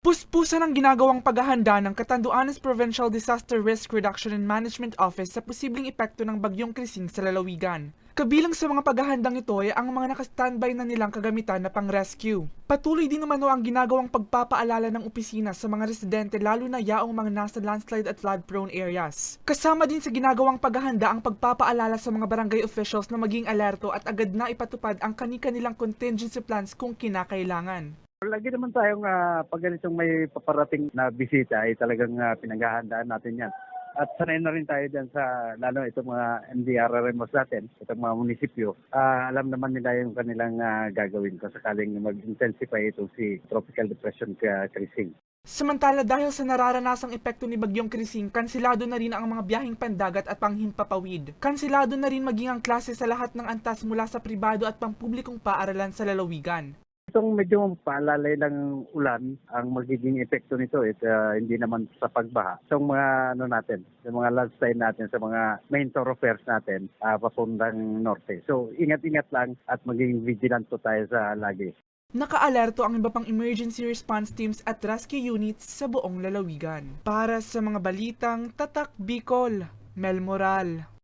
Puspusan ang ginagawang paghahanda ng Catanduanes Provincial Disaster Risk Reduction and Management Office sa posibleng epekto ng bagyong Krising sa lalawigan. Kabilang sa mga paghahandang ito ay ang mga naka-standby na nilang kagamitan na pang-rescue. Patuloy din naman ang ginagawang pagpapaalala ng opisina sa mga residente lalo na yaong mga nasa landslide at flood-prone areas. Kasama din sa ginagawang paghahanda ang pagpapaalala sa mga barangay officials na maging alerto at agad na ipatupad ang kani-kanilang contingency plans kung kinakailangan. Lagi naman tayong pag ganitong may paparating na bisita ay talagang pinaghahandaan natin yan. At sanay na rin tayo dyan sa lalo itong mga MDRRMOs natin, itong mga munisipyo. Alam naman nila yung kanilang gagawin kung sakaling mag-intensify itong si Tropical Depression Krising. Samantala dahil sa nararanasang epekto ni Bagyong Krising, kansilado na rin ang mga biyaheng pandagat at panghimpapawid. Kansilado na rin maging ang klase sa lahat ng antas mula sa pribado at pampublikong paaralan sa lalawigan. Itong medyo paalalay ng ulan ang magiging epekto nito hindi naman sa pagbaha. So mga sa mga landslide natin sa mga main thoroughfares natin papuntang norte. So ingat-ingat lang at maging vigilant po tayo sa lagi. Nakaalerto ang iba pang emergency response teams at rescue units sa buong lalawigan. Para sa mga balitang Tatak Bicol, Mel Moral.